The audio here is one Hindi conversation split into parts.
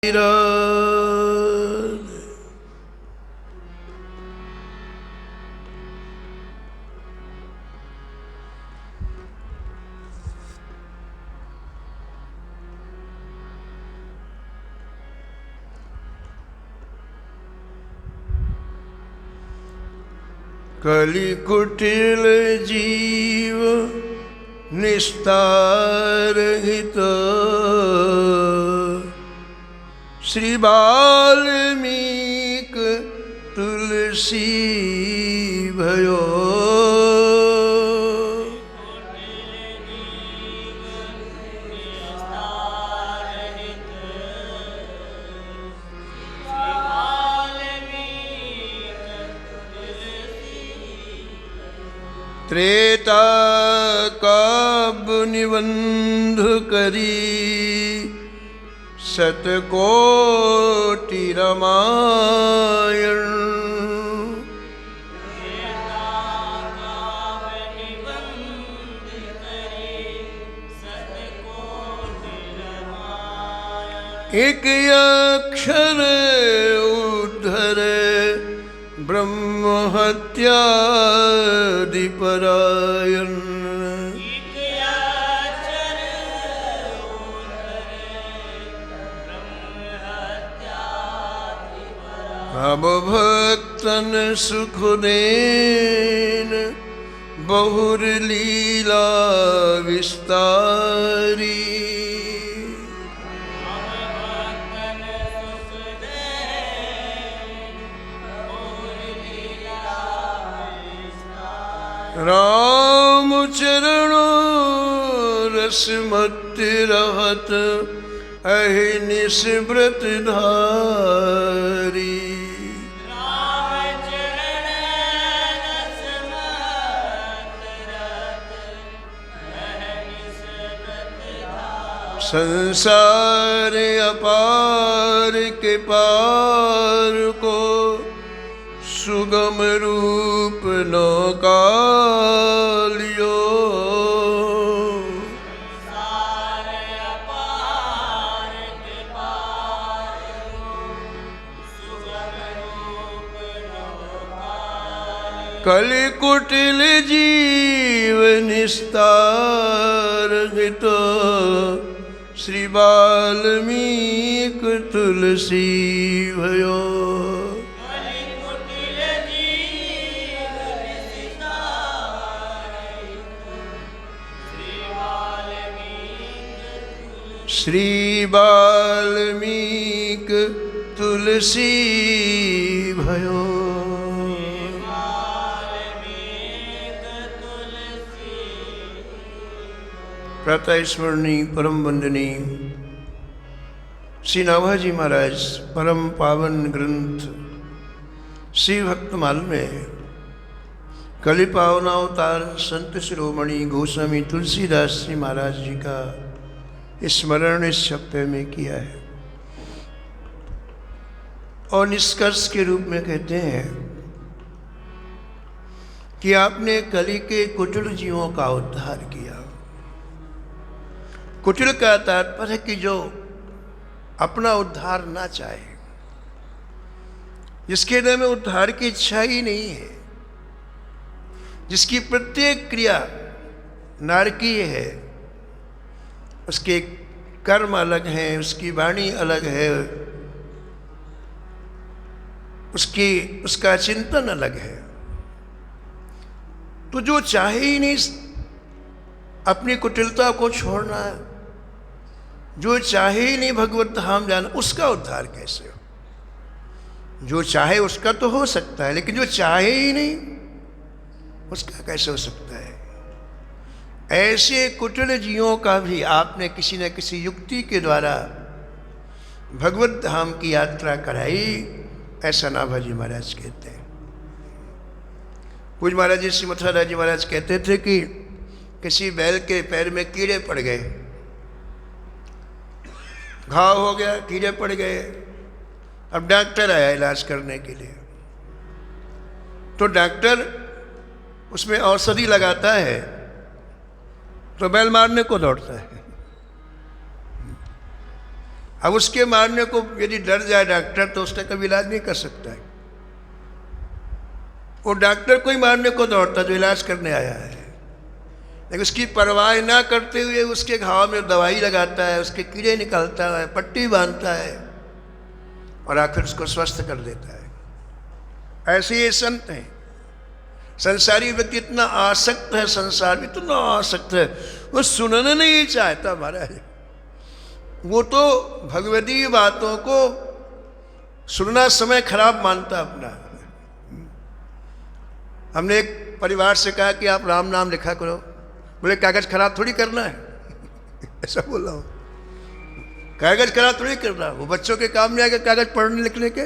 कलि कुटिल जीव निस्तार हित श्री वाल्मीक तुलसी भयो। त्रेता काव्य निबंध करी शतकोटि रामायण। एक अक्षर उद्धर ब्रह्म हत्यादिपरायण। अब भक्तन सुख देन बहुर लीला विस्तारी। राम चरणों रसमत रहत अहिनिस व्रत धारी। संसार अपार के पार को सुगम रूप नौकालियो। कलि कुटिल जीव निस्तार हित श्री वाल्मीक तुलसी भयो। श्री वाल्मीक तुलसी भयो। प्रातः स्मरणीय परम वंदनीय श्री नाभाजी महाराज परम पावन ग्रंथ श्री भक्तमाल में कलि पावनावतार संत शिरोमणि गोस्वामी तुलसीदास जी महाराज जी का स्मरण इस हफ्ते में किया है और निष्कर्ष के रूप में कहते हैं कि आपने कलि के कुटिल जीवों का उद्धार किया। कुटिल का तात्पर्य है कि जो अपना उद्धार ना चाहे, जिसके हृदय में उद्धार की इच्छा ही नहीं है, जिसकी प्रत्येक क्रिया नारकीय है, उसके कर्म अलग हैं, उसकी वाणी अलग है, उसका चिंतन अलग है। तो जो चाहे ही नहीं अपनी कुटिलता को छोड़ना, जो चाहे ही नहीं भगवत धाम जाना, उसका उद्धार कैसे हो? जो चाहे उसका तो हो सकता है, लेकिन जो चाहे ही नहीं उसका कैसे हो सकता है? ऐसे कुटिल जीवों का भी आपने किसी न किसी युक्ति के द्वारा भगवत धाम की यात्रा कराई, ऐसा नाभाजी महाराज कहते हैं। पूज्य महाराज जी श्री मथुरा जी महाराज कहते थे कि किसी बैल के पैर में कीड़े पड़ गए, घाव हो गया, कीड़े पड़ गए। अब डॉक्टर आया इलाज करने के लिए, तो डॉक्टर उसमें औषधि लगाता है तो बैल मारने को दौड़ता है। अब उसके मारने को यदि डर जाए डॉक्टर तो उसका कभी इलाज नहीं कर सकता है। वो डॉक्टर को ही मारने को दौड़ता जो इलाज करने आया है, लेकिन उसकी परवाह ना करते हुए उसके घाव में दवाई लगाता है, उसके कीड़े निकालता है, पट्टी बांधता है और आखिर उसको स्वस्थ कर देता है। ऐसे ये संत हैं। संसारी व्यक्ति इतना आसक्त है, संसार में इतना आसक्त है, वो सुनना नहीं चाहता महाराज। वो तो भगवती बातों को सुनना समय खराब मानता अपना। हमने एक परिवार से कहा कि आप राम नाम लिखा करो, बोले कागज खराब थोड़ी करना है ऐसा बोला हो, कागज खराब थोड़ी करना, वो बच्चों के काम में आएगा कागज पढ़ने लिखने के।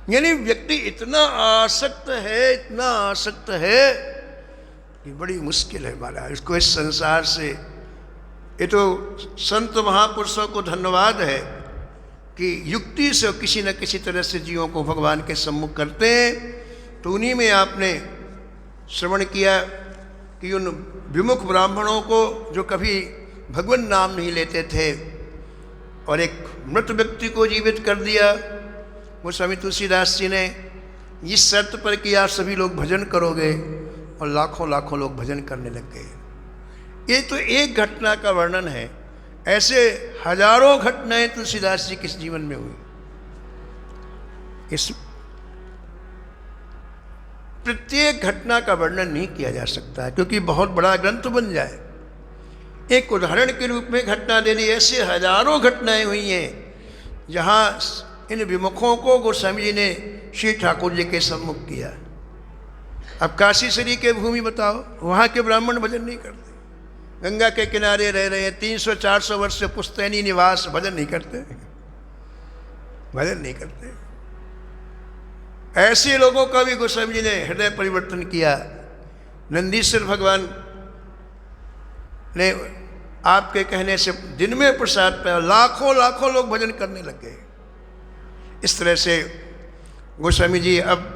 यानी व्यक्ति इतना आसक्त है, इतना आसक्त है कि बड़ी मुश्किल है महाराज इसको इस संसार से। ये तो संत महापुरुषों को धन्यवाद है कि युक्ति से किसी न किसी तरह से जीवों को भगवान के सम्मुख करते हैं। तो उन्हीं में आपने श्रवण किया कि उन विमुख ब्राह्मणों को जो कभी भगवान नाम नहीं लेते थे और एक मृत व्यक्ति को जीवित कर दिया, वो स्वामी तुलसीदास जी ने इस शर्त पर कि आप सभी लोग भजन करोगे, और लाखों लाखों लोग भजन करने लग गए। ये तो एक घटना का वर्णन है, ऐसे हजारों घटनाएं तुलसीदास जी के जीवन में हुई। इस प्रत्येक घटना का वर्णन नहीं किया जा सकता है क्योंकि बहुत बड़ा ग्रंथ बन जाए। एक उदाहरण के रूप में घटना दे दी, ऐसे हजारों घटनाएं हुई हैं जहाँ इन विमुखों को गोस्वामी जी ने श्री ठाकुर जी के सम्मुख किया। अब काशी शरीर के भूमि बताओ, वहाँ के ब्राह्मण भजन नहीं करते, गंगा के किनारे रह रहे हैं 300-400 वर्ष से पुश्तैनी निवास, भजन नहीं करते, भजन नहीं करते। ऐसे लोगों का भी गोस्वामी जी ने हृदय परिवर्तन किया। नंदीश्वर भगवान ने आपके कहने से दिन में प्रसाद पाया, लाखों लाखों लोग भजन करने लग गए। इस तरह से गोस्वामी जी अब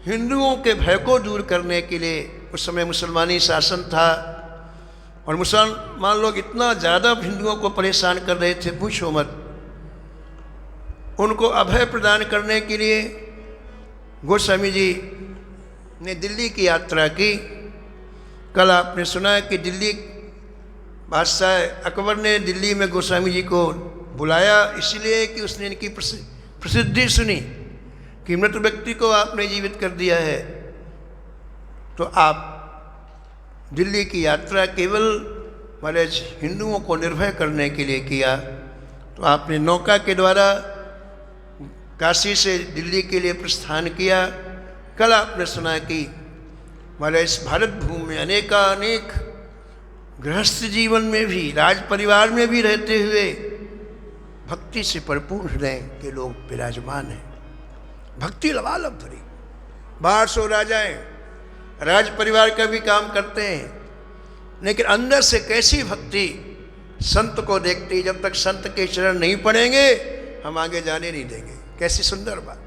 हिंदुओं के भय को दूर करने के लिए, उस समय मुसलमानी शासन था और मुसलमान लोग इतना ज़्यादा हिंदुओं को परेशान कर रहे थे पूछो मत, उनको अभय प्रदान करने के लिए गोस्वामी जी ने दिल्ली की यात्रा की। कल आपने सुना कि दिल्ली बादशाह अकबर ने दिल्ली में गोस्वामी जी को बुलाया इसलिए कि उसने इनकी प्रसिद्धि सुनी कि मृत व्यक्ति को आपने जीवित कर दिया है, तो आप दिल्ली की यात्रा केवल हमारे हिंदुओं को निर्भय करने के लिए किया। तो आपने नौका के द्वारा काशी से दिल्ली के लिए प्रस्थान किया। कल आपने सुना कि हमारे इस भारत भूमि में अनेकानेक गृहस्थ जीवन में भी, राज परिवार में भी रहते हुए भक्ति से परिपूर्ण हृदय के लोग विराजमान हैं। भक्ति लबालब भरी, 1200 राजाएं राज परिवार का भी काम करते हैं, लेकिन अंदर से कैसी भक्ति, संत को देखते ही जब तक संत के चरण नहीं पड़ेंगे हम आगे जाने नहीं देंगे। कैसी सुंदर बात।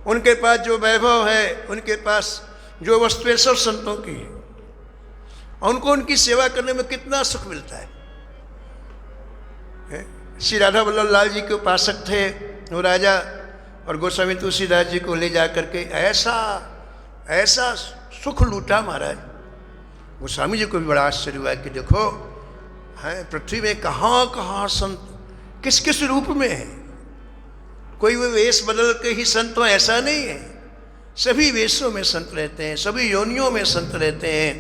उनके पास जो वैभव है, उनके पास जो वस्तुएं सब संतों की है, और उनको उनकी सेवा करने में कितना सुख मिलता है। श्री राधा वल्लभ लाल जी के उपासक थे वो राजा, और गोस्वामी तुलसीदास जी को ले जा करके ऐसा ऐसा सुख लूटा महाराज। गोस्वामी जी को भी बड़ा आश्चर्य हुआ कि देखो हैं पृथ्वी में कहाँ कहाँ संत किस किस रूप में है, कोई वो वेश बदल के ही संत हो ऐसा नहीं है, सभी वेशों में संत रहते हैं, सभी योनियों में संत रहते हैं।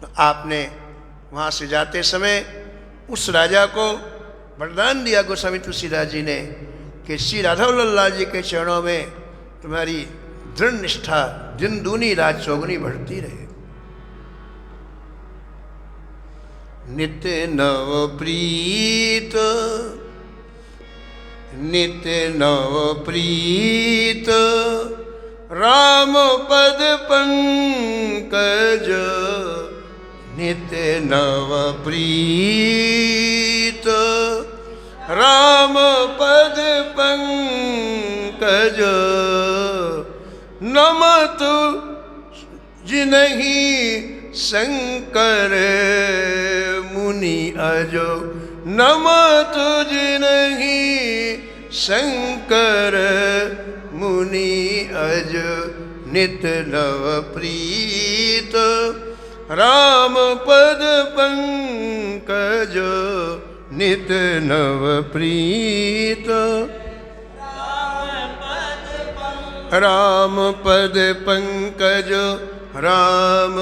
तो आपने वहाँ से जाते समय उस राजा को वरदान दिया गोस्वामी तुलसीदास जी ने कि श्री राधा वल्लभ लाल जी के चरणों में तुम्हारी दृढ़ निष्ठा दिन दूनी रात चौगुनी बढ़ती रहे। नित्य नव प्रीत, नित्य नव प्रीत, राम पद पंकज, नित्य नव प्रीत, राम पद पंकज, नमतु जिनहि शंकर मुनि अजो, नम तुझ नहीं शंकर मुनि अज नित नव प्रीत राम पद पंकज नित नव प्रीत राम पद पंकज राम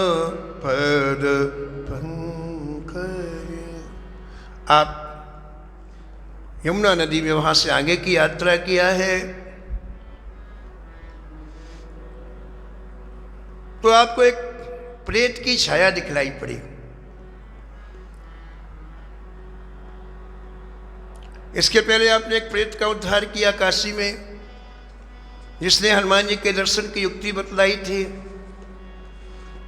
पद पंकज। आप यमुना नदी में वहां से आगे की यात्रा किया है तो आपको एक प्रेत की छाया दिखलाई पड़ी। इसके पहले आपने एक प्रेत का उद्धार किया काशी में, जिसने हनुमान जी के दर्शन की युक्ति बतलाई थी।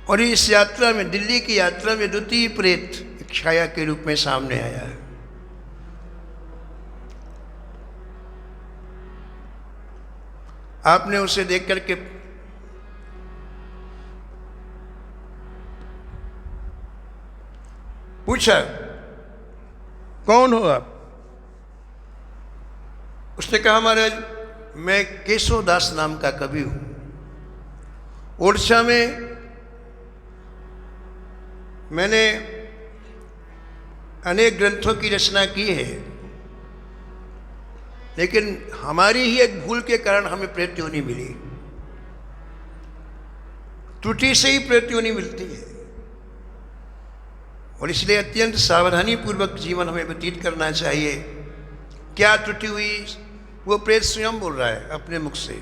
और इस यात्रा में, दिल्ली की यात्रा में, द्वितीय प्रेत एक छाया के रूप में सामने आया है। आपने उसे देख करके पूछा, कौन हो आप? उसने कहा, महाराज मैं केशव दास नाम का कवि हूं, ओडिशा में मैंने अनेक ग्रंथों की रचना की है, लेकिन हमारी ही एक भूल के कारण हमें प्रेत योनि मिली। त्रुटि से ही प्रेत योनि मिलती है और इसलिए अत्यंत सावधानी पूर्वक जीवन हमें व्यतीत करना चाहिए। क्या त्रुटि हुई वो प्रेत स्वयं बोल रहा है अपने मुख से।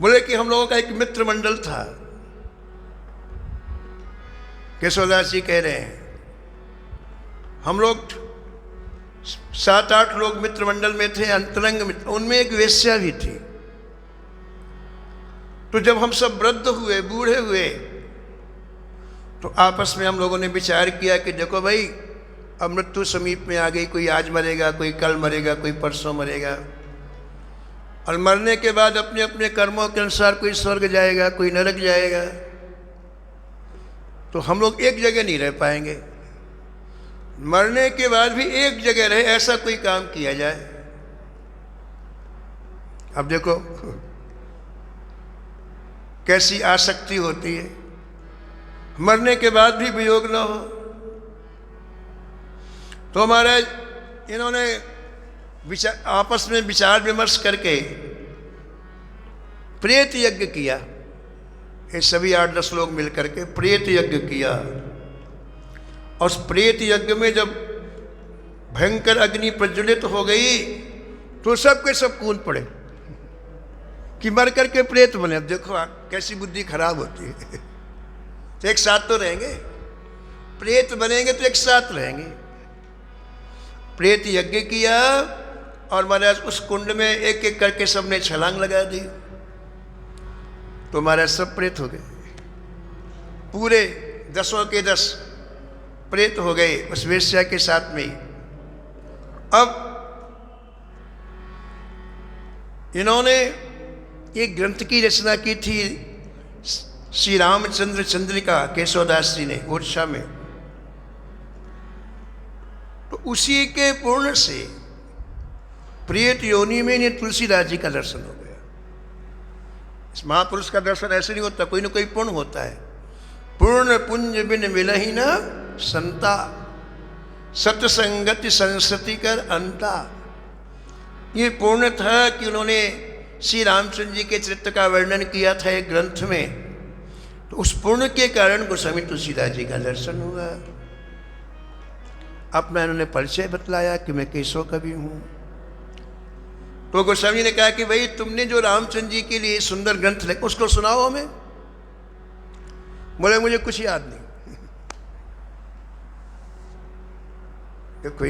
बोले कि हम लोगों का एक मित्र मंडल था। केशवदास जी कह रहे हैं, हम लोग 7-8 लोग मित्र मंडल में थे, अंतरंग मित्र, उनमें एक वेश्या भी थी। तो जब हम सब वृद्ध हुए, बूढ़े हुए, तो आपस में हम लोगों ने विचार किया कि देखो भाई, अब मृत्यु समीप में आ गई, कोई आज मरेगा, कोई कल मरेगा, कोई परसों मरेगा, और मरने के बाद अपने अपने कर्मों के अनुसार कोई स्वर्ग जाएगा, कोई नरक जाएगा, तो हम लोग एक जगह नहीं रह पाएंगे। मरने के बाद भी एक जगह रहे, ऐसा कोई काम किया जाए। अब देखो कैसी आसक्ति होती है, मरने के बाद भी वियोग न हो। तो महाराज इन्होंने आपस में विचार विमर्श करके प्रेत यज्ञ किया। ये सभी 8-10 लोग मिलकर के प्रेत यज्ञ किया। और उस प्रेत यज्ञ में जब भयंकर अग्नि प्रज्वलित हो गई तो सब के सब कूद पड़े कि मर करके प्रेत बने। अब देखो कैसी बुद्धि खराब होती है। तो एक साथ तो रहेंगे, प्रेत बनेंगे तो एक साथ रहेंगे। प्रेत यज्ञ किया और महाराज उस कुंड में एक एक करके सबने छलांग लगा दी। तो महाराज सब प्रेत हो गए, पूरे 10 के 10 प्रेत हो गए उस वेश्या के साथ में ही। अब इन्होंने एक ग्रंथ की रचना की थी श्री रामचंद्र चंद्रिका, केशवदास जी ने, ओडिशा में। तो उसी के पूर्ण से प्रेत योनि में इन्हें तुलसीदास जी का दर्शन हो गया। इस महापुरुष का दर्शन ऐसे नहीं होता, कोई ना कोई पुण्य होता है। पूर्ण पुंज बिन मिलहि न संता, सत्संगति संसति कर अंता। ये पूर्ण था कि उन्होंने श्री रामचंद्र जी के चरित्र का वर्णन किया था एक ग्रंथ में। तो उस पुण्य के कारण गोस्वामी तुलसीदास जी का दर्शन हुआ। अपना इन्होंने परिचय बतलाया कि मैं केशव कवि हूँ। तो गोस्वामी ने कहा कि भाई तुमने जो रामचंद्र जी के लिए सुंदर ग्रंथ लिखा उसको सुनाओ हमें। बोले मुझे कुछ याद नहीं। देखो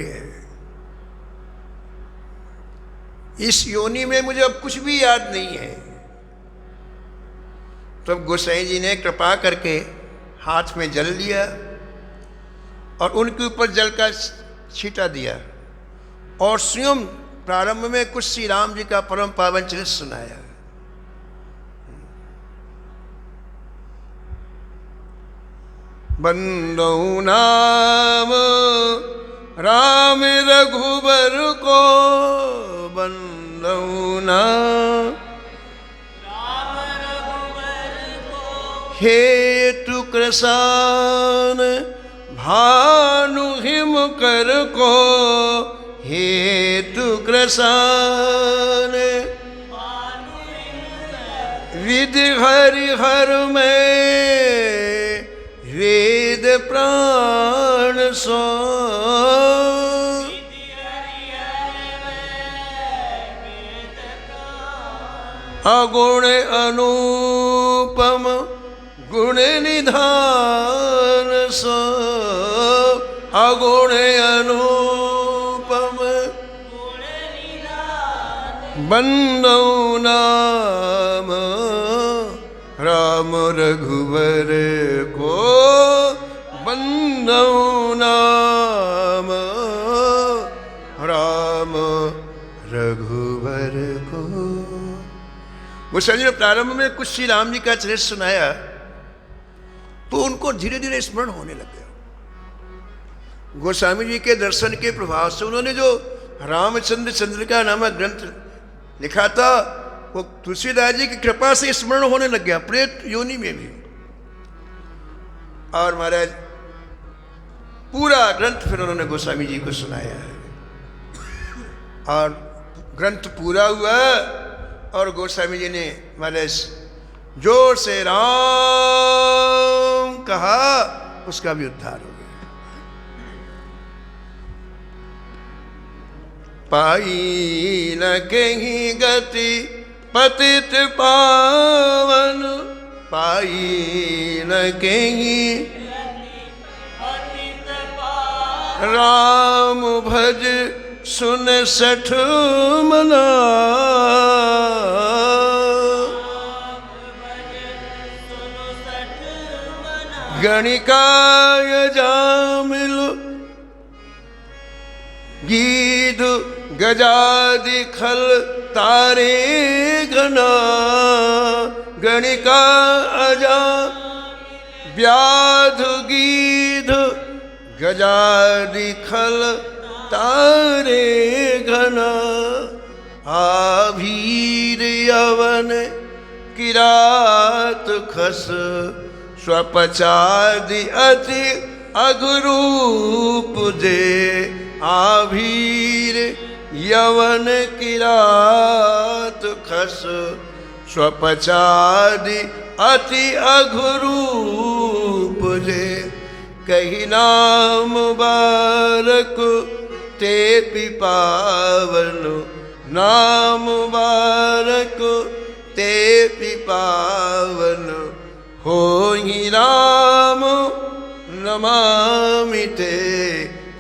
इस योनि में मुझे अब कुछ भी याद नहीं है। तब गोसाई जी ने कृपा करके हाथ में जल लिया और उनके ऊपर जल का छींटा दिया और स्वयं प्रारंभ में कुछ श्री राम जी का परम पावन चरित्र सुनाया। बंदौ नाम राम रघुबर को, बंदौ नाम हेतु कृसान भानु हिम कर को, हेतु कृसान विधि हरि हर में वेद प्राण सो, अगुण अनुपम गुण निधान सो, अगुण अनुपम बंदौ नाम राम रघुवर को, बंदौ नाम राम रघुवर को। गोस्वामी ने प्रारंभ में कुछ श्री राम जी का चरित्र सुनाया तो उनको धीरे धीरे स्मरण होने लग गया। गोस्वामी जी के दर्शन के प्रभाव से उन्होंने जो रामचंद्र चंद्रिका नामक ग्रंथ लिखा था वो तुलसीदास जी की कृपा से स्मरण होने लग गया, प्रेत योनि में भी। और महाराज पूरा ग्रंथ फिर उन्होंने गोस्वामी जी को सुनाया है और ग्रंथ पूरा हुआ और गोस्वामी जी ने महाराज जोर से राम कहा, उसका भी उद्धार हो गया। पाई न कहीं गति पतित पावन, पाई न कहीं राम भज सुन सठ मना, गणिकाय जामिल गीध गजादि खल तारे घना, गणिका अजा व्याध गीध गजादि खल तारे घना, आभीर यवन किरात खस स्वपचादि अति अघरूप दे, आभीर यवन किरात खस स्वपचादि अति अघरूप दे, कही नाम बारक ते पिपावन, नाम बारक ते पिपावन, हो ही राम नमामि ते,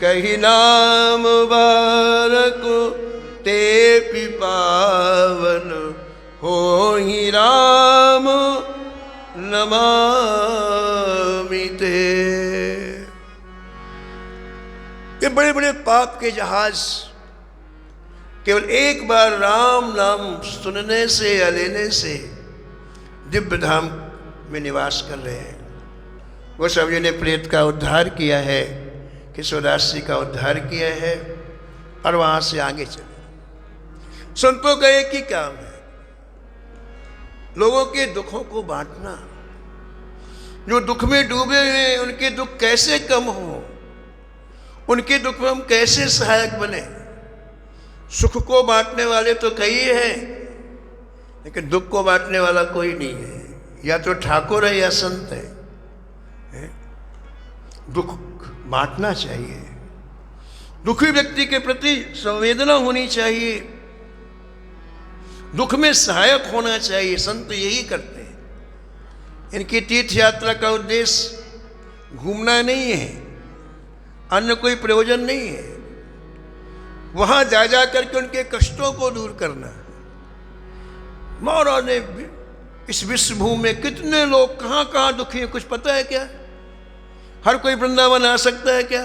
कही नाम बारक ते पिपावन, हो ही राम नमामि ते। ये बड़े बड़े पाप के जहाज केवल एक बार राम नाम सुनने से या लेने से दिव्य धाम में निवास कर रहे हैं। वो सब जी ने प्रेत का उद्धार किया है, किशोरदास जी का उद्धार किया है और वहां से आगे चले। संतों का एक ही काम है, लोगों के दुखों को बांटना। जो दुख में डूबे हैं उनके दुख कैसे कम हो, उनके दुख में हम कैसे सहायक बने। सुख को बांटने वाले तो कई हैं, लेकिन दुख को बांटने वाला कोई नहीं है। या तो ठाकुर है या संत है। दुख बांटना चाहिए, दुखी व्यक्ति के प्रति संवेदना होनी चाहिए, दुख में सहायक होना चाहिए। संत यही करते हैं। इनकी तीर्थ यात्रा का उद्देश्य घूमना नहीं है, अन्य कोई प्रयोजन नहीं है। वहां जा जा करके उनके कष्टों को दूर करना। महाराज ने इस विश्व भूमि में कितने लोग कहां कहां दुखी हैं, कुछ पता है क्या? हर कोई वृंदावन आ सकता है क्या?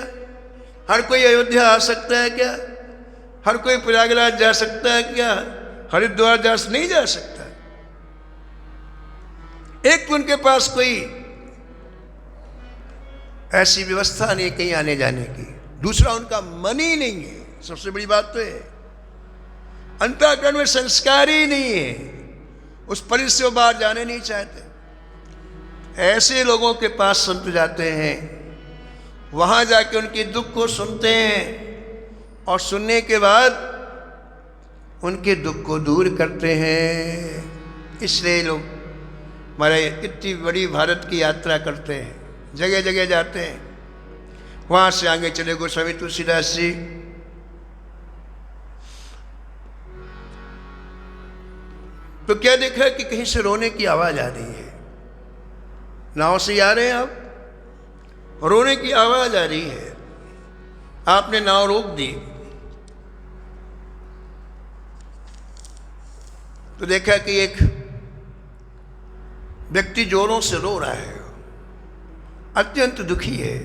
हर कोई अयोध्या आ सकता है क्या? हर कोई प्रयागराज जा सकता है क्या? हरिद्वार नहीं जा सकता। एक तो उनके पास कोई ऐसी व्यवस्था नहीं कहीं आने जाने की। दूसरा, उनका मन ही नहीं है, सबसे बड़ी बात तो है। अंतःकरण में संस्कार ही नहीं है, उस परिधि से वो बाहर जाने नहीं चाहते। ऐसे लोगों के पास संत जाते हैं, वहां जाके उनके दुख को सुनते हैं और सुनने के बाद उनके दुख को दूर करते हैं। इसलिए लोग हमारे इतनी बड़ी भारत की यात्रा करते हैं, जगह जगह जाते हैं। वहां से आगे चले गोस्वामी तुलसीदास जी, तो क्या देखा कि कहीं से रोने की आवाज आ रही है। नाव से आ रहे हैं आप, रोने की आवाज आ रही है। आपने नाव रोक दी तो देखा कि एक व्यक्ति जोरों से रो रहा है, अत्यंत दुखी है।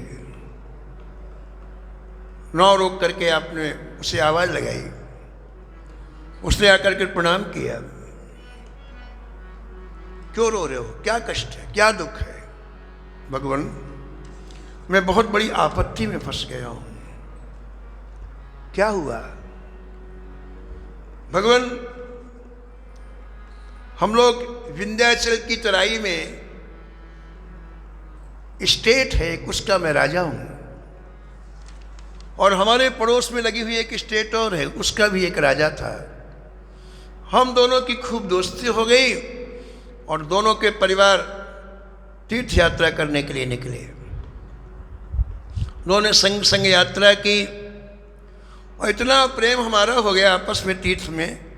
नाव रोक करके आपने उसे आवाज लगाई, उसने आकर के प्रणाम किया। क्यों रो रहे हो, क्या कष्ट है, क्या दुख है? भगवान, मैं बहुत बड़ी आपत्ति में फंस गया हूं। क्या हुआ? भगवान, हम लोग विंध्याचल की तराई में स्टेट है, उसका मैं राजा हूं, और हमारे पड़ोस में लगी हुई एक स्टेट और है, उसका भी एक राजा था। हम दोनों की खूब दोस्ती हो गई और दोनों के परिवार तीर्थ यात्रा करने के लिए निकले। दोनों संग संग यात्रा की और इतना प्रेम हमारा हो गया आपस में तीर्थ में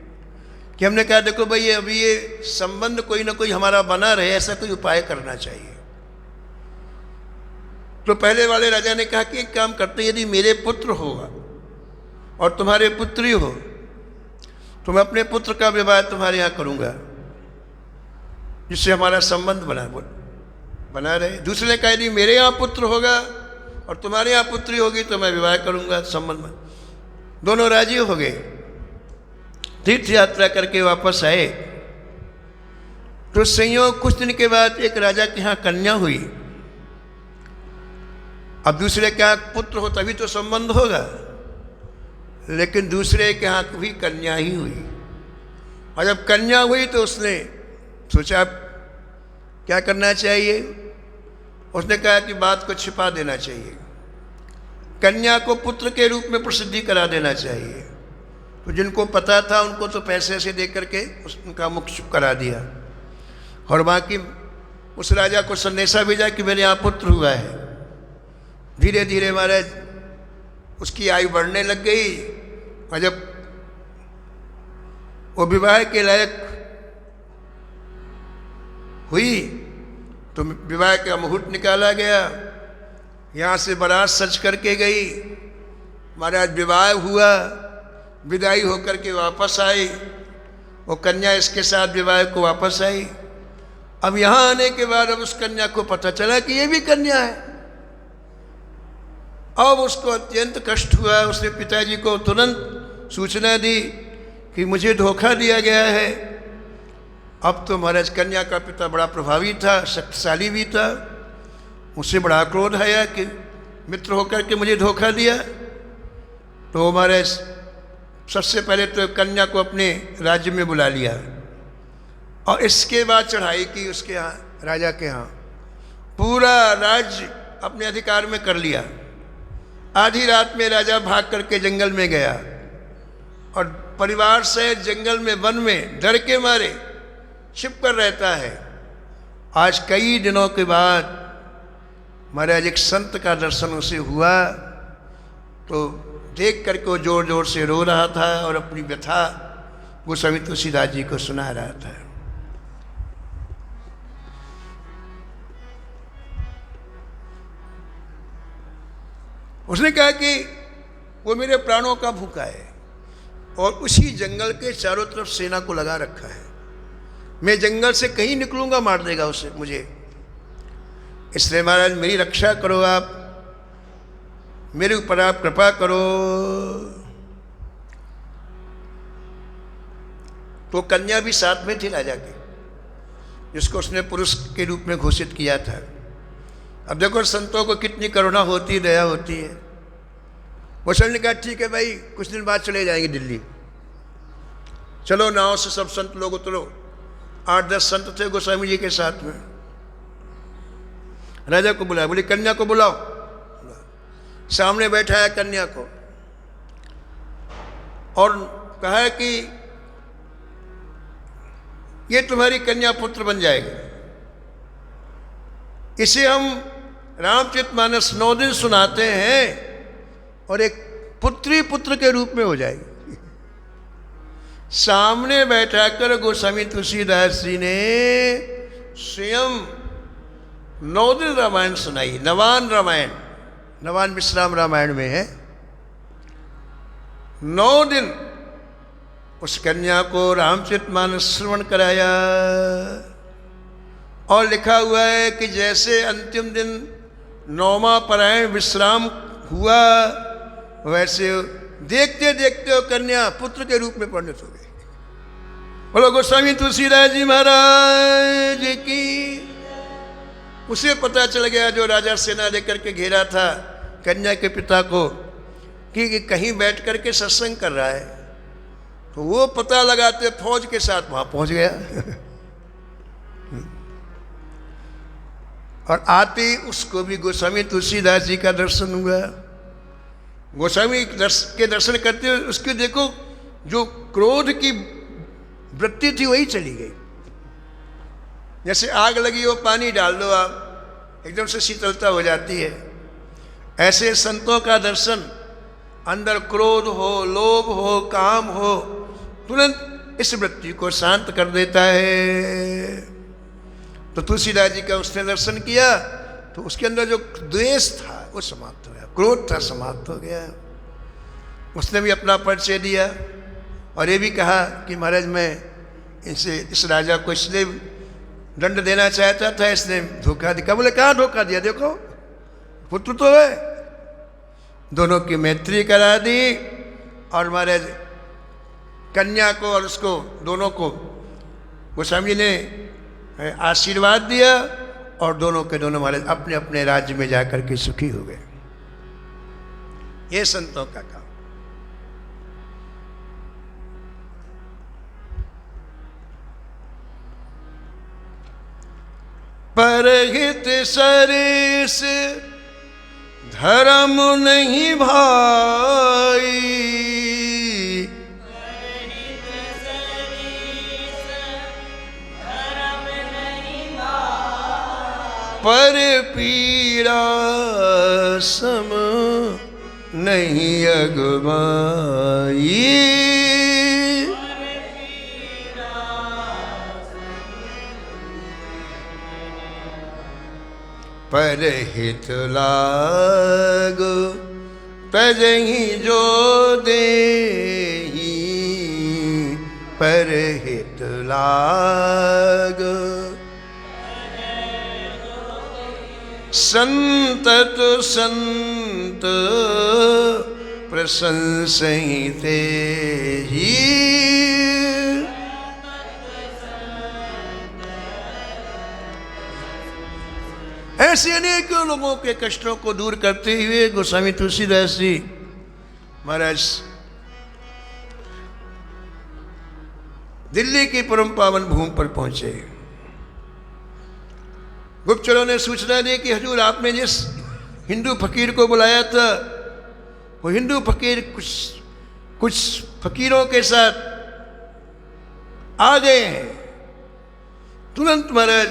कि हमने कहा देखो भाई, अभी ये संबंध कोई ना कोई हमारा बना रहे, ऐसा कोई उपाय करना चाहिए। तो पहले वाले राजा ने कहा कि एक काम करते, यदि मेरे पुत्र होगा और तुम्हारे पुत्री हो तो मैं अपने पुत्र का विवाह तुम्हारे यहाँ करूँगा, जिससे हमारा संबंध बना रहे। दूसरे ने कहा यदि मेरे यहाँ पुत्र होगा और तुम्हारे यहाँ पुत्री होगी तो मैं विवाह करूँगा, संबंध में। दोनों राजी हो गए। तीर्थ यात्रा करके वापस आए तो संयोग कुछ दिन के बाद एक राजा के यहाँ कन्या हुई। अब दूसरे के यहाँ पुत्र हो तभी तो संबंध होगा, लेकिन दूसरे के यहाँ भी कन्या ही हुई। और जब कन्या हुई तो उसने सोचा क्या करना चाहिए। उसने कहा कि बात को छिपा देना चाहिए, कन्या को पुत्र के रूप में प्रसिद्धि करा देना चाहिए। तो जिनको पता था उनको तो पैसे से दे करके उनका मुख चुप करा दिया, और बाकी उस राजा को संदेशा भेजा कि मेरे यहाँ पुत्र हुआ है। धीरे धीरे महाराज उसकी आयु बढ़ने लग गई, और जब वो विवाह के लायक हुई तो विवाह का मुहूर्त निकाला गया। यहाँ से बारात सज करके गई, महाराज विवाह हुआ, विदाई होकर के वापस आई। वो कन्या इसके साथ विवाह को वापस आई। अब यहाँ आने के बाद अब उस कन्या को पता चला कि ये भी कन्या है। अब उसको अत्यंत कष्ट हुआ। उसने पिताजी को तुरंत सूचना दी कि मुझे धोखा दिया गया है। अब तो महाराज कन्या का पिता बड़ा प्रभावी था, शक्तिशाली भी था। मुझसे बड़ा क्रोध आया कि मित्र होकर के मुझे धोखा दिया। तो महाराज सबसे पहले तो कन्या को अपने राज्य में बुला लिया और इसके बाद चढ़ाई की उसके यहाँ, राजा के यहाँ। पूरा राज्य अपने अधिकार में कर लिया। आधी रात में राजा भाग करके जंगल में गया और परिवार से जंगल में, वन में डर के मारे छिप कर रहता है। आज कई दिनों के बाद महाराज एक संत का दर्शन उसे हुआ, तो देख करके वो जोर जोर से रो रहा था और अपनी व्यथा गोस्वामी तुलसीदास जी को सुना रहा था। उसने कहा कि वो मेरे प्राणों का भूखा है और उसी जंगल के चारों तरफ सेना को लगा रखा है। मैं जंगल से कहीं निकलूंगा मार देगा उसे, मुझे। इसलिए महाराज मेरी रक्षा करो, आप मेरे ऊपर आप कृपा करो। तो कन्या भी साथ में थी राजा के, जिसको उसने पुरुष के रूप में घोषित किया था। अब देखो संतों को कितनी करुणा होती है, दया होती है। गोस्वामी ने कहा ठीक है भाई, कुछ दिन बाद चले जाएंगे दिल्ली। चलो नाव से सब संत लोग उतरो। 8-10 संत थे गोस्वामी जी के साथ में। राजा को बुलाया, बोली कन्या को बुलाओ। सामने बैठा है कन्या को और कहा है कि ये तुम्हारी कन्या पुत्र बन जाएगी। इसे हम रामचरितमानस 9 दिन सुनाते हैं और एक पुत्री पुत्र के रूप में हो जाएगी। सामने बैठाकर गोस्वामी तुलसीदास जी ने स्वयं 9 दिन रामायण सुनाई। नवान रामायण, नवान विश्राम रामायण में है। 9 दिन उस कन्या को रामचरितमानस श्रवण कराया और लिखा हुआ है कि जैसे अंतिम दिन 9वां पारायण विश्राम हुआ, वैसे देखते देखते वो कन्या पुत्र के रूप में परिणत हो गई। बोलो गोस्वामी तुलसीदास जी महाराज की। उसे पता चल गया, जो राजा सेना लेकर के घेरा था कन्या के पिता को, कि कहीं बैठ करके सत्संग कर रहा है। तो वो पता लगाते फौज के साथ वहां पहुंच गया और आते ही उसको भी गोस्वामी तुलसीदास जी का दर्शन हुआ। गोस्वामी के दर्शन करते हुए उसके देखो जो क्रोध की वृत्ति थी वही चली गई। जैसे आग लगी हो, पानी डाल दो आप, एकदम से शीतलता हो जाती है। ऐसे संतों का दर्शन, अंदर क्रोध हो, लोभ हो, काम हो, तुरंत इस वृत्ति को शांत कर देता है। तो तुलसीदास जी का उसने दर्शन किया तो उसके अंदर जो द्वेष था वो समाप्त हो गया, क्रोध था समाप्त हो गया। उसने भी अपना परिचय दिया और ये भी कहा कि महाराज मैं इनसे, इस राजा को इसलिए दंड देना चाहता था, इसने धोखा दिया। बोले कहाँ धोखा दिया, देखो पुत्र तो है। दोनों की मैत्री करा दी और महाराज कन्या को और उसको दोनों को गोस्वामी जी ने आशीर्वाद दिया और दोनों के दोनों महाराज अपने अपने राज्य में जाकर के सुखी हो गए। ये संतों का काम। परहित सरिस धर्म नहीं भाई, पर पीड़ा सम नहीं अगमाई। पर हित लाग तजहि जो देहि, पर हित लाग संतत संत प्रशंसिते ही। ऐसे अनेकों लोगों के कष्टों को दूर करते हुए गोस्वामी तुलसीदास जी महाराज दिल्ली की परम पावन भूमि पर पहुंचे। गुप्तचरों ने सूचना दी कि हजूर आपने जिस हिंदू फकीर को बुलाया था, वो हिंदू फकीर कुछ फकीरों के साथ आ गए हैं। तुरंत महाराज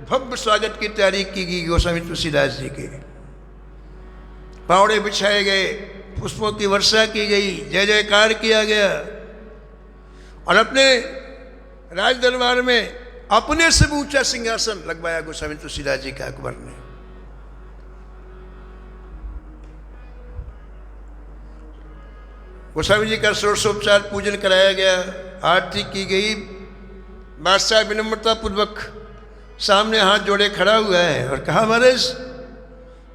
भव्य स्वागत की तैयारी की गई गोस्वामी तुलसीदास जी के। पावड़े बिछाए गए, पुष्पों की वर्षा की गई, जय जयकार किया गया और अपने राज दरबार में अपने से ऊंचा सिंहासन लगवाया गोस्वामी तुलसीदास जी का अकबर ने। गोस्वामी जी का षोडशोपचार पूजन कराया गया, आरती की गई। बादशाह विनम्रता पूर्वक सामने हाथ जोड़े खड़ा हुआ है और कहा महाराज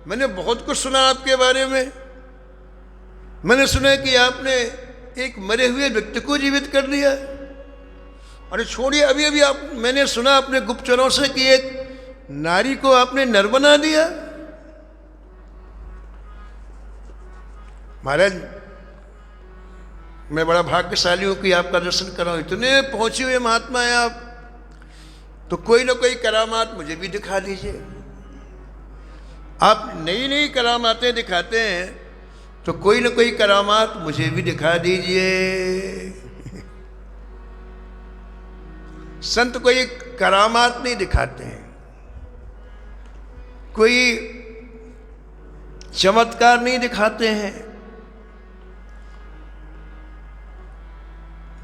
मैंने बहुत कुछ सुना आपके बारे में। मैंने सुना कि आपने एक मरे हुए व्यक्ति को जीवित कर दिया। अरे छोड़िए, अभी अभी मैंने सुना अपने गुप्तचरों से कि एक नारी को आपने नर बना दिया। महाराज मैं बड़ा भाग्यशाली हूं कि आपका दर्शन कर रहा हूं, इतने पहुंचे हुए महात्मा हैं आप, तो कोई ना कोई करामात मुझे भी दिखा दीजिए। आप नई नई करामातें दिखाते हैं, तो कोई ना कोई करामात मुझे भी दिखा दीजिए। संत कोई करामात नहीं दिखाते हैं, कोई चमत्कार नहीं दिखाते हैं।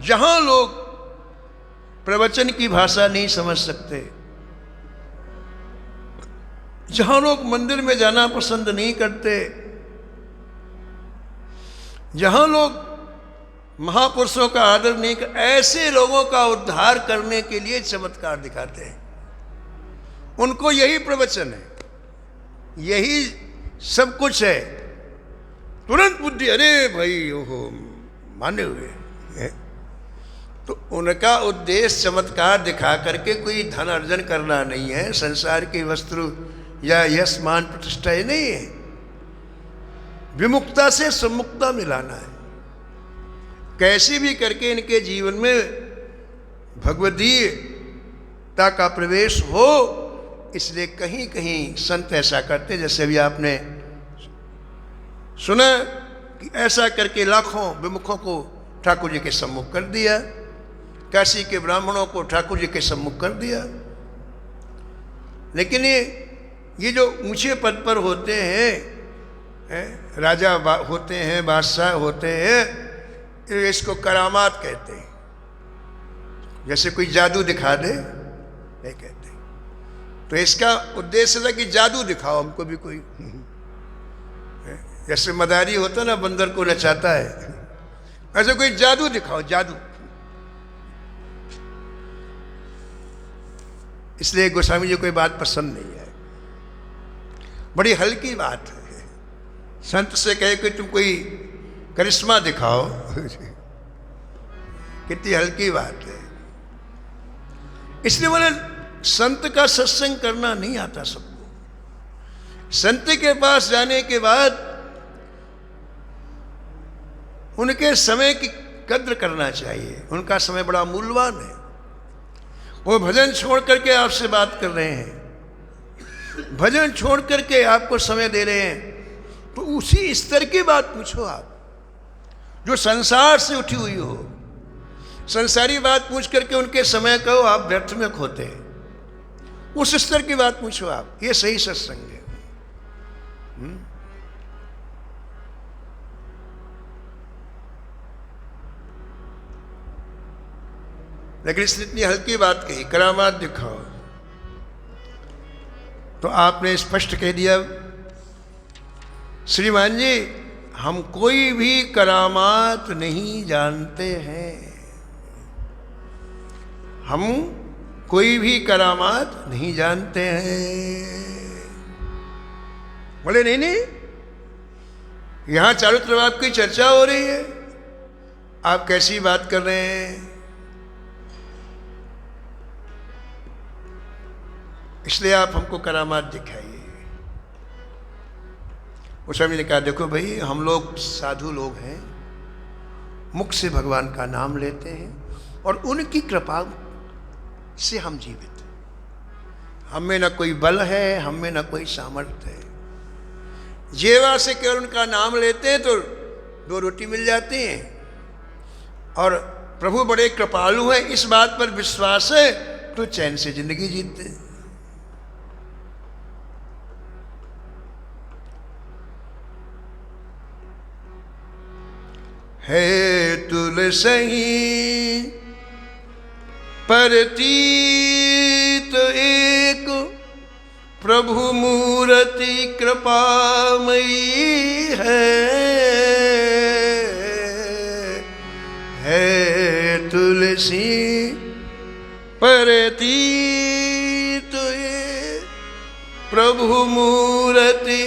जहां लोग प्रवचन की भाषा नहीं समझ सकते, जहां लोग मंदिर में जाना पसंद नहीं करते, जहां लोग महापुरुषों का आदर नहीं कर, ऐसे लोगों का उद्धार करने के लिए चमत्कार दिखाते हैं। उनको यही प्रवचन है, यही सब कुछ है। तुरंत बुद्धि, अरे भाई ओहो माने हुए है। तो उनका उद्देश्य चमत्कार दिखा करके कोई धन अर्जन करना नहीं है, संसार की वस्तु या यश मान प्रतिष्ठा ही नहीं है। विमुक्ता से सम्मुक्ता मिलाना है। कैसे भी करके इनके जीवन में भगवदीयता का प्रवेश हो, इसलिए कहीं कहीं संत ऐसा करते, जैसे अभी आपने सुना कि ऐसा करके लाखों विमुखों को ठाकुर जी के सम्मुख कर दिया, काशी के ब्राह्मणों को ठाकुर जी के सम्मुख कर दिया। लेकिन ये जो ऊंचे पद पर होते हैं, राजा होते हैं, बादशाह होते हैं, इसको करामात कहते हैं। जैसे कोई जादू दिखा दे, ये कहते हैं। तो इसका उद्देश्य था कि जादू दिखाओ हमको भी कोई। जैसे मदारी होता ना, बंदर को नचाता है, ऐसे कोई जादू दिखाओ, जादू। इसलिए गोस्वामी जी को बात पसंद नहीं है। बड़ी हल्की बात है। संत से कहे कि तुम कोई करिश्मा दिखाओ, कितनी हल्की बात है। इसलिए बोले संत का सत्संग करना नहीं आता सबको। संत के पास जाने के बाद उनके समय की कद्र करना चाहिए। उनका समय बड़ा मूल्यवान है। वो भजन छोड़ करके आपसे बात कर रहे हैं, भजन छोड़ करके आपको समय दे रहे हैं, तो उसी स्तर की बात पूछो आप, जो संसार से उठी हुई हो। संसारी बात पूछ करके उनके समय को आप व्यर्थ में खोते हैं। उस स्तर की बात पूछो आप, ये सही सत्संग है। लेकिन इसने इतनी हल्की बात कही, करामात दिखाओ, तो आपने स्पष्ट कह दिया, श्रीमान जी हम कोई भी करामात नहीं जानते हैं। हम कोई भी करामात नहीं जानते हैं। बोले नहीं नहीं, यहां चारों तरफ आपकी चर्चा हो रही है, आप कैसी बात कर रहे हैं। इसलिए आप हमको करामात दिखाइए। उस समय ने कहा, देखो भाई हम लोग साधु लोग हैं, मुख से भगवान का नाम लेते हैं और उनकी कृपा से हम जीवित हैं। हम में न कोई बल है, हम में न कोई सामर्थ्य है। जेवा से केवल उनका नाम लेते हैं तो 2 रोटी मिल जाती हैं। और प्रभु बड़े कृपालु हैं, इस बात पर विश्वास है तो चैन से जिंदगी जीते हैं। है तुलसी परतीत एक, प्रभु मूर्ति कृपामयी है तुलसी परतीत एक, प्रभु मूर्ति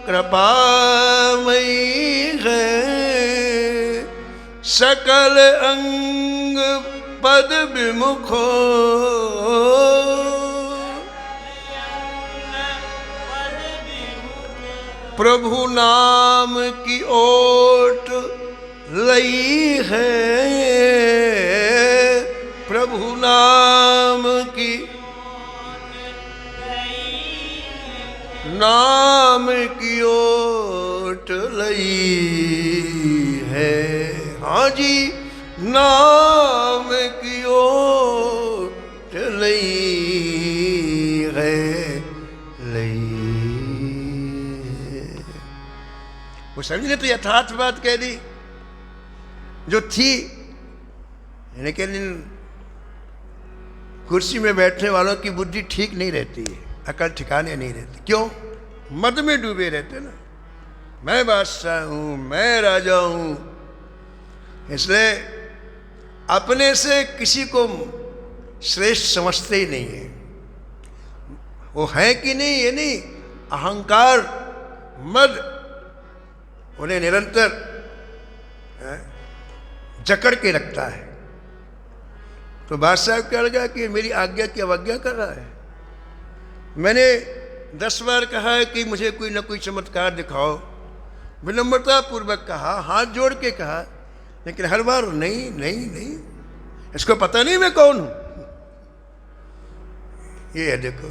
कृपामयी है। सकल अंग पद विमुखो, प्रभु नाम की ओट लई है, प्रभु नाम की नाम की ओट लई है। हाँ जी, नाम की ओट लई है, लई है। वो समझने तो यथार्थ बात कह दी जो थी, लेकिन कुर्सी में बैठने वालों की बुद्धि ठीक नहीं रहती है, अकल ठिकाने नहीं रहती। क्यों? मद में डूबे रहते ना, मैं बादशाह हूं, मैं राजा हूं। इसलिए अपने से किसी को श्रेष्ठ समझते ही नहीं है। वो है कि नहीं ये नहीं, अहंकार मद उन्हें निरंतर जकड़ के रखता है। तो बादशाह क्या लगा कि मेरी आज्ञा की अवज्ञा कर रहा है। मैंने 10 बार कहा है कि मुझे कोई ना कोई चमत्कार दिखाओ, विनम्रता पूर्वक कहा, हाथ जोड़ के कहा, लेकिन हर बार नहीं नहीं नहीं, इसको पता नहीं मैं कौन हूं। ये है देखो,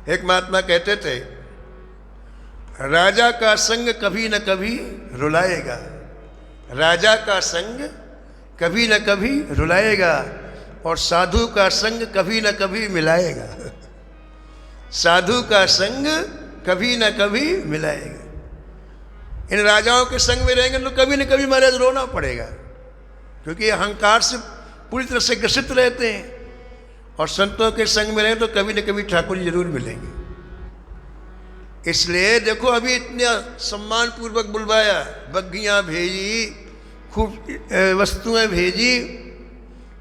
एक महात्मा कहते थे, राजा का संग कभी न कभी रुलाएगा, राजा का संग कभी न कभी रुलाएगा, और साधु का संग कभी न कभी मिलाएगा। साधु का संग कभी न कभी मिलाएगा। इन राजाओं के संग में रहेंगे तो कभी न कभी महाराज रोना पड़ेगा, क्योंकि अहंकार से पूरी तरह से ग्रसित रहते हैं। और संतों के संग में रहें तो कभी न कभी ठाकुर जी जरूर मिलेंगे। इसलिए देखो, अभी इतना सम्मान पूर्वक बुलवाया, बग्घियाँ भेजी, खूब वस्तुएं भेजी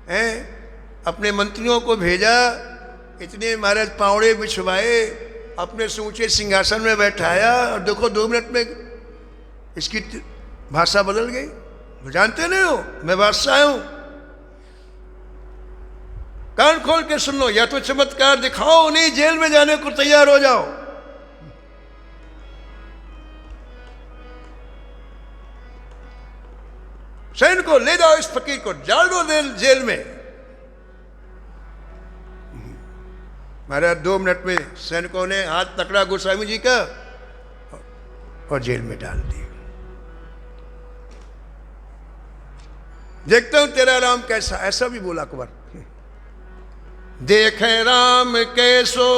हैं, अपने मंत्रियों को भेजा, इतने महाराज पावड़े बिछवाए, अपने से ऊंचे सिंहासन में बैठाया, और देखो 2 मिनट में इसकी भाषा बदल गई। वो जानते नहीं हो मैं बादशाह हूं, कान खोल के सुन लो, या तो चमत्कार दिखाओ, नहीं जेल में जाने को तैयार हो जाओ। सैन को ले जाओ, इस फकीर को डाल दो जेल में। महाराज 2 मिनट में सैनिकों ने हाथ पकड़ा गोस्वामी जी का और जेल में डाल दिया। देखता हूं तेरा राम कैसा, ऐसा भी बोला अकबर। देखे राम कैसो,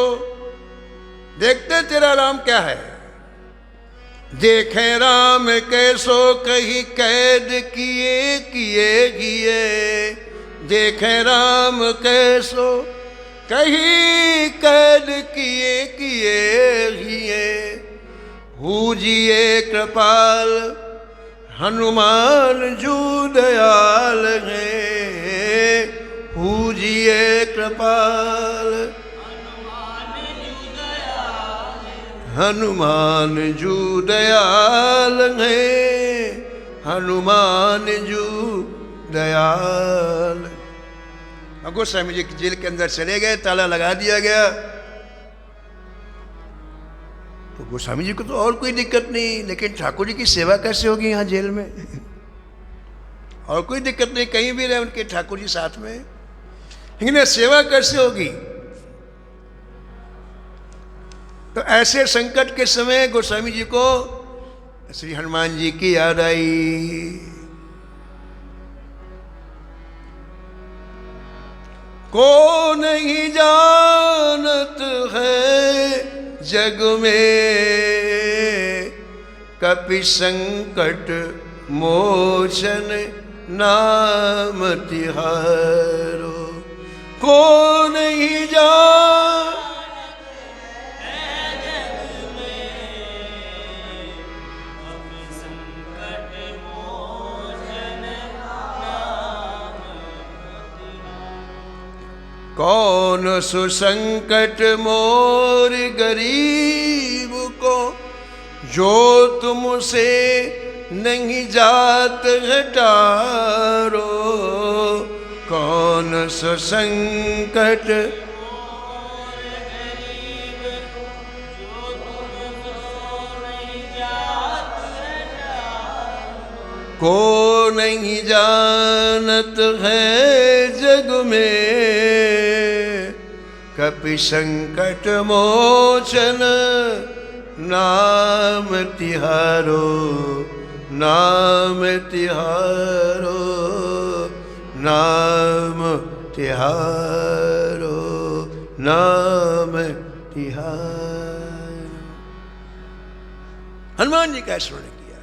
देखते तेरा राम क्या है। देखे राम कैसो कहीं कैद किए किए किए, देखे राम कैसो कहीं कैद किए किए किए। हूजिए कृपाल हनुमान जू दयाल है, हूजिए कृपाल हनुमान जू दयाल है, हनुमान जू दयाल। गोस्वामी जी जेल के अंदर चले गए, ताला लगा दिया गया। तो गोस्वामी जी को तो और कोई दिक्कत नहीं, लेकिन ठाकुर जी की सेवा कैसे होगी यहाँ जेल में? और कोई दिक्कत नहीं, कहीं भी रहे उनके ठाकुर जी साथ में, लेकिन सेवा कैसे होगी? तो ऐसे संकट के समय गोस्वामी जी को श्री हनुमान जी की याद आई। को नहीं जानत है जग में, कपि संकट मोचन नाम तिहारो। को नहीं जानत कौन सुसंकट मोर गरीब को, जो तुमसे नहीं जात घटारो। कौन सा संकट को नहीं जानत है जग में, कपि संकट मोचन नाम तिहारो, नाम तिहारो, नाम तिहारो, नाम तिहारो। हनुमान जी का स्मरण किया।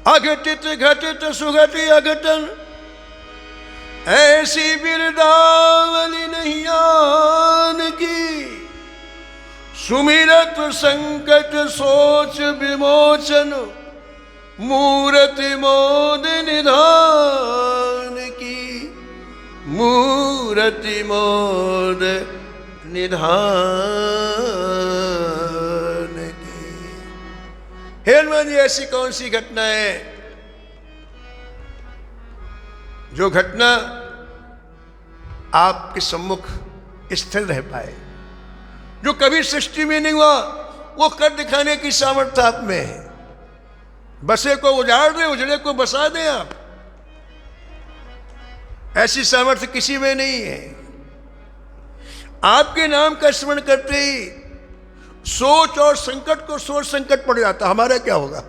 अघटित घटित सुघटि अघटन, ऐसी बिरदावली नहीं आन की, सुमिरत संकट सोच विमोचन, मूरति मोद निधान की, मूरति मोद निधान की। हे हनुमान जी, ऐसी कौन सी घटना है जो घटना आपके सम्मुख स्थिर रह पाए, जो कभी सृष्टि में नहीं हुआ, वो कर दिखाने की सामर्थ्य आप में है। बसे को उजाड़ दे, उजड़े को बसा दे आप, ऐसी सामर्थ्य किसी में नहीं है। आपके नाम का स्मरण करते ही सोच और संकट को सोच संकट पड़ जाता, हमारा क्या होगा।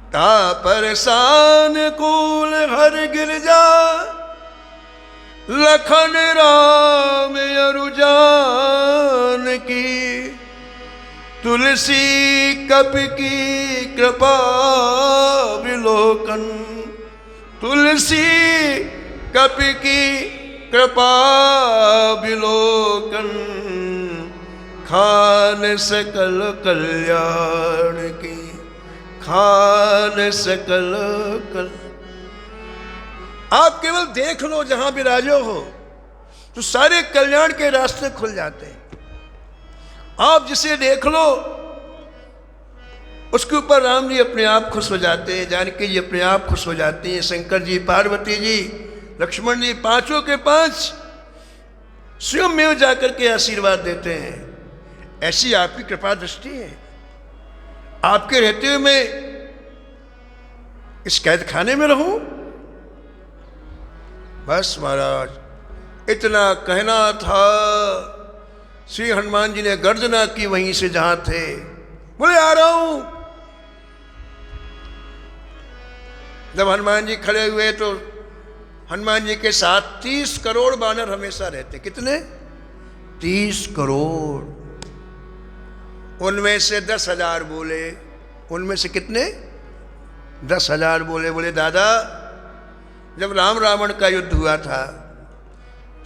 ता परसान कूल हर गिरजा, लखन राम अरुजान की, तुलसी कपि की कृपा विलोकन, तुलसी कपि की कृपा विलोकन, खान सकल कल्याण की, खान सकल कल। आप केवल देख लो, जहां विराजो हो तो सारे कल्याण के रास्ते खुल जाते हैं। आप जिसे देख लो उसके ऊपर राम जी अपने आप खुश हो जाते हैं, जानकी जी अपने आप खुश हो जाती हैं, शंकर जी, पार्वती जी, लक्ष्मण जी, पांचों के पांच स्वयं में जाकर के आशीर्वाद देते हैं। ऐसी आपकी कृपा दृष्टि है। आपके रहते हुए मैं इस कैद खाने में रहूं? बस महाराज, इतना कहना था। श्री हनुमान जी ने गर्जना की वहीं से जहां थे, बोले आ रहा हूं। जब हनुमान जी खड़े हुए तो हनुमान जी के साथ 30 करोड़ वानर हमेशा रहते। कितने? 30 करोड़। उनमें से 10,000 बोले। उनमें से कितने? 10,000 बोले। बोले दादा, जब राम रावण का युद्ध हुआ था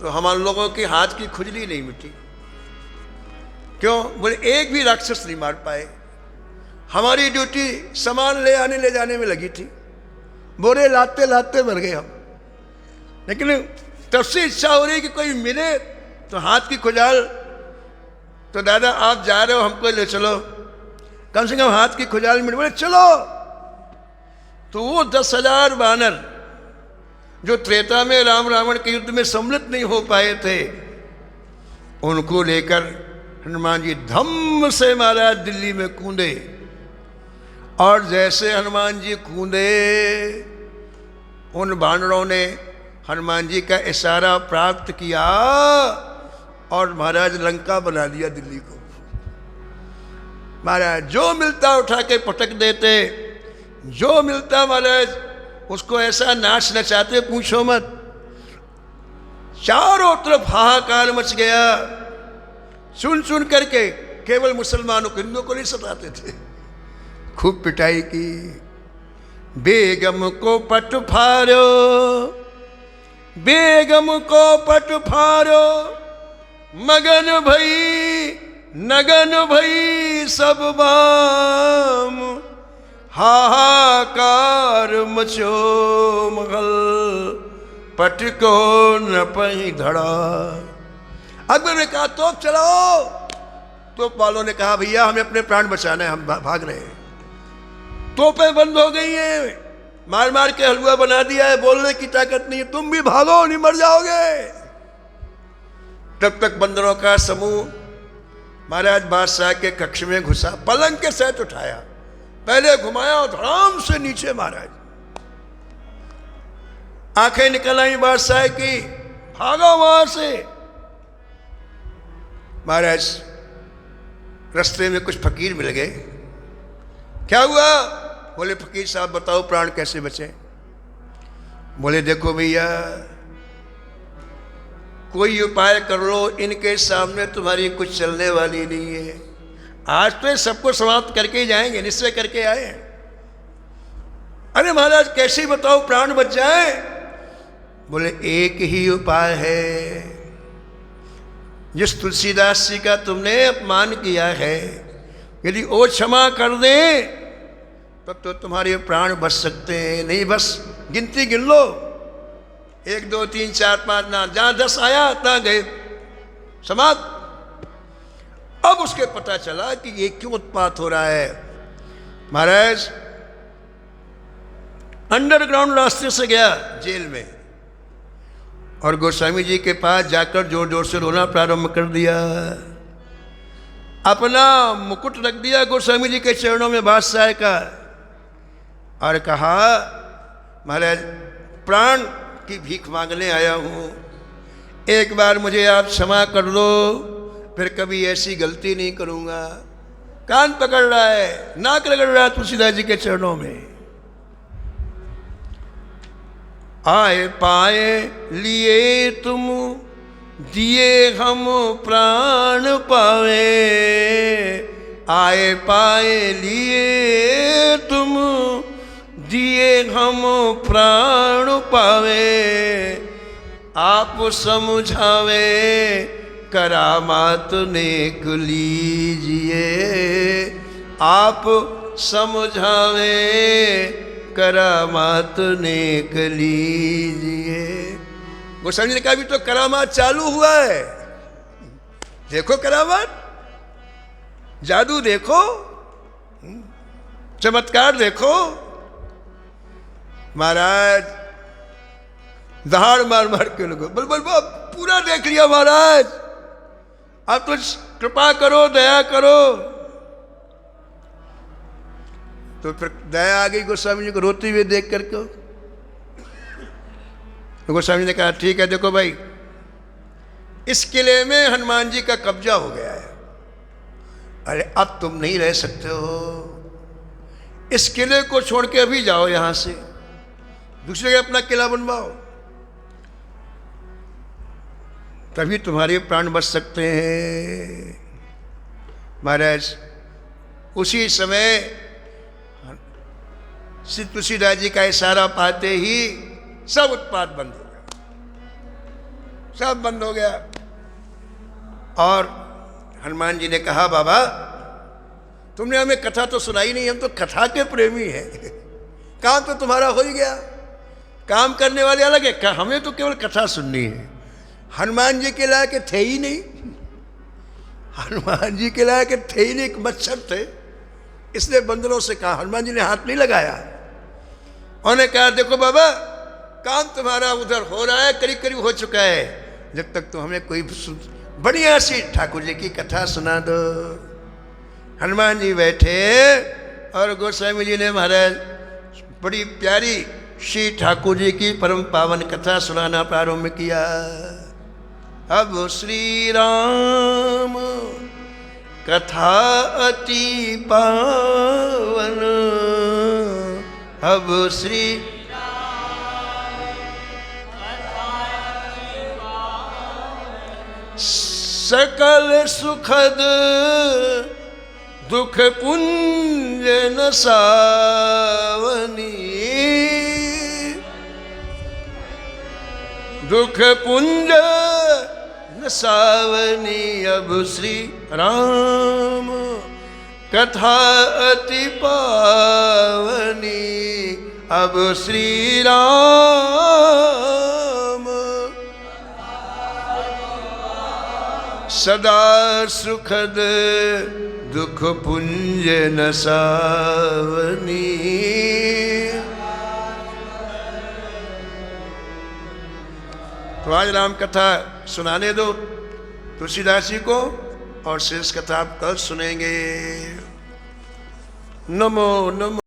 तो हम लोगों के हाथ की खुजली नहीं मिटी। क्यों? बोले एक भी राक्षस नहीं मार पाए। हमारी ड्यूटी सामान ले आने ले जाने में लगी थी, बोरे लाते लाते मर गए हम। लेकिन तब से इच्छा हो रही कि कोई मिले तो हाथ की खुजाल, तो दादा आप जा रहे हो, हमको ले चलो, कम से कम हाथ की खुजाल मिले। बोले चलो। तो वो 10,000 वानर जो त्रेता में राम रावण के युद्ध में सम्मिलित नहीं हो पाए थे, उनको लेकर हनुमान जी धम्म से महाराज दिल्ली में कूदे। और जैसे हनुमान जी कूदे, उन वानरों ने हनुमान जी का इशारा प्राप्त किया और महाराज लंका बना दिया दिल्ली को। महाराज जो मिलता उठा के पटक देते, जो मिलता महाराज उसको ऐसा नाच नचाते पूछो मत। चारों तरफ हाहाकार मच गया। सुन सुन करके केवल मुसलमानों को, हिंदुओं को नहीं सताते थे। खूब पिटाई की। बेगम को पट फारो, बेगम को पट फारो, मगन भई नगन भई सब बाम, हाहाकार मचो मगल, पट को न पही धड़ा। अकबर ने कहा तोप चलाओ। तोप वालों ने कहा भैया हमें अपने प्राण बचाना है, हम भाग रहे हैं। तोपें बंद हो गई हैं। मार मार के हलवा बना दिया है, बोलने की ताकत नहीं है, तुम भी भागो नहीं मर जाओगे। तब तक बंदरों का समूह महाराज बादशाह के कक्ष में घुसा, पलंग के सहित उठाया, पहले घुमाया और धड़ाम से नीचे महाराज। आंखें निकल आई बादशाह की, भागो वहां से। महाराज रास्ते में कुछ फकीर मिल गए। क्या हुआ? बोले फकीर साहब बताओ प्राण कैसे बचे। बोले देखो भैया कोई उपाय कर लो, इनके सामने तुम्हारी कुछ चलने वाली नहीं है। आज तो सबको समाप्त करके ही जाएंगे, निश्चय करके आए। अरे महाराज कैसे बताओ प्राण बच जाए। बोले एक ही उपाय है, जिस तुलसीदास जी का तुमने अपमान किया है यदि वो क्षमा कर दे तब तो तुम्हारे प्राण बच सकते हैं। नहीं बस गिनती गिन लो, 1 2 3 4 5 ना, जहां 10 आया तहां गए समाप्त। अब उसके पता चला कि ये क्यों उत्पात हो रहा है। महाराज अंडरग्राउंड रास्ते से गया जेल में और गोस्वामी जी के पास जाकर जोर जोर से रोना प्रारंभ कर दिया। अपना मुकुट रख दिया गोस्वामी जी के चरणों में बादशाह का और कहा महाराज प्राण की भीख मांगने आया हूँ, एक बार मुझे आप क्षमा कर दो, फिर कभी ऐसी गलती नहीं करूँगा। कान पकड़ रहा है, नाक रगड़ रहा है तुलसीदास जी के चरणों में। आए पाए लिए तुम दिए हम प्राण पावे, आए पाए लिए तुम दिए हम प्राण पावे, आप समझावे करामात नेक लीजिए, आप समझावे करामात नेक लीजिए। गोस्वामी ने कहा भी तो करामात चालू हुआ है, देखो करामात, जादू देखो, चमत्कार देखो। महाराज दहाड़ मार मार के लोगों बोल बोल बोल पूरा देख लिया महाराज, आप तो कृपा करो दया करो। तो फिर दया आ गई गोस्वामी जी को रोते हुए देख करके। तो गोस्वामी ने कहा ठीक है देखो भाई, इस किले में हनुमान जी का कब्जा हो गया है, अरे अब तुम नहीं रह सकते हो, इस किले को छोड़ के अभी जाओ यहां से, दूसरे का अपना किला बनवाओ, तभी तुम्हारे प्राण बच सकते हैं। महाराज उसी समय श्री तुलसीदास जी का इशारा पाते ही सब उत्पात बंद हो गया, सब बंद हो गया। और हनुमान जी ने कहा बाबा तुमने हमें कथा तो सुनाई नहीं, हम तो कथा के प्रेमी हैं, काम तो तुम्हारा हो ही गया, काम करने वाले अलग है, हमें तो केवल कथा सुननी है। हनुमान जी के लायक थे ही नहीं, हनुमान जी के लायक थे ही नहीं, एक मच्छर थे, इसलिए बंदरों से कहा, हनुमान जी ने हाथ नहीं लगाया। उन्होंने कहा देखो बाबा काम तुम्हारा उधर हो रहा है, करीब करीब हो चुका है, जब तक तो हमें कोई बढ़िया सी ठाकुर जी की कथा सुना दो। हनुमान जी बैठे और गोस्वामी जी ने महाराज बड़ी प्यारी श्री ठाकुर जी की परम पावन कथा सुनाना प्रारंभ किया। अब श्री राम कथा अति पावन, अब श्री सकल सुखद दुख पुंज न सावनी, दुख पुंज न सावनी, अब श्री राम कथा अति पावनी, अब श्री राम सदा सुखद दुख पुंज न सावनी। तो आज राम कथा सुनाने दो तुलसीदास जी को, और शेष कथा आप कल सुनेंगे। नमो नमो।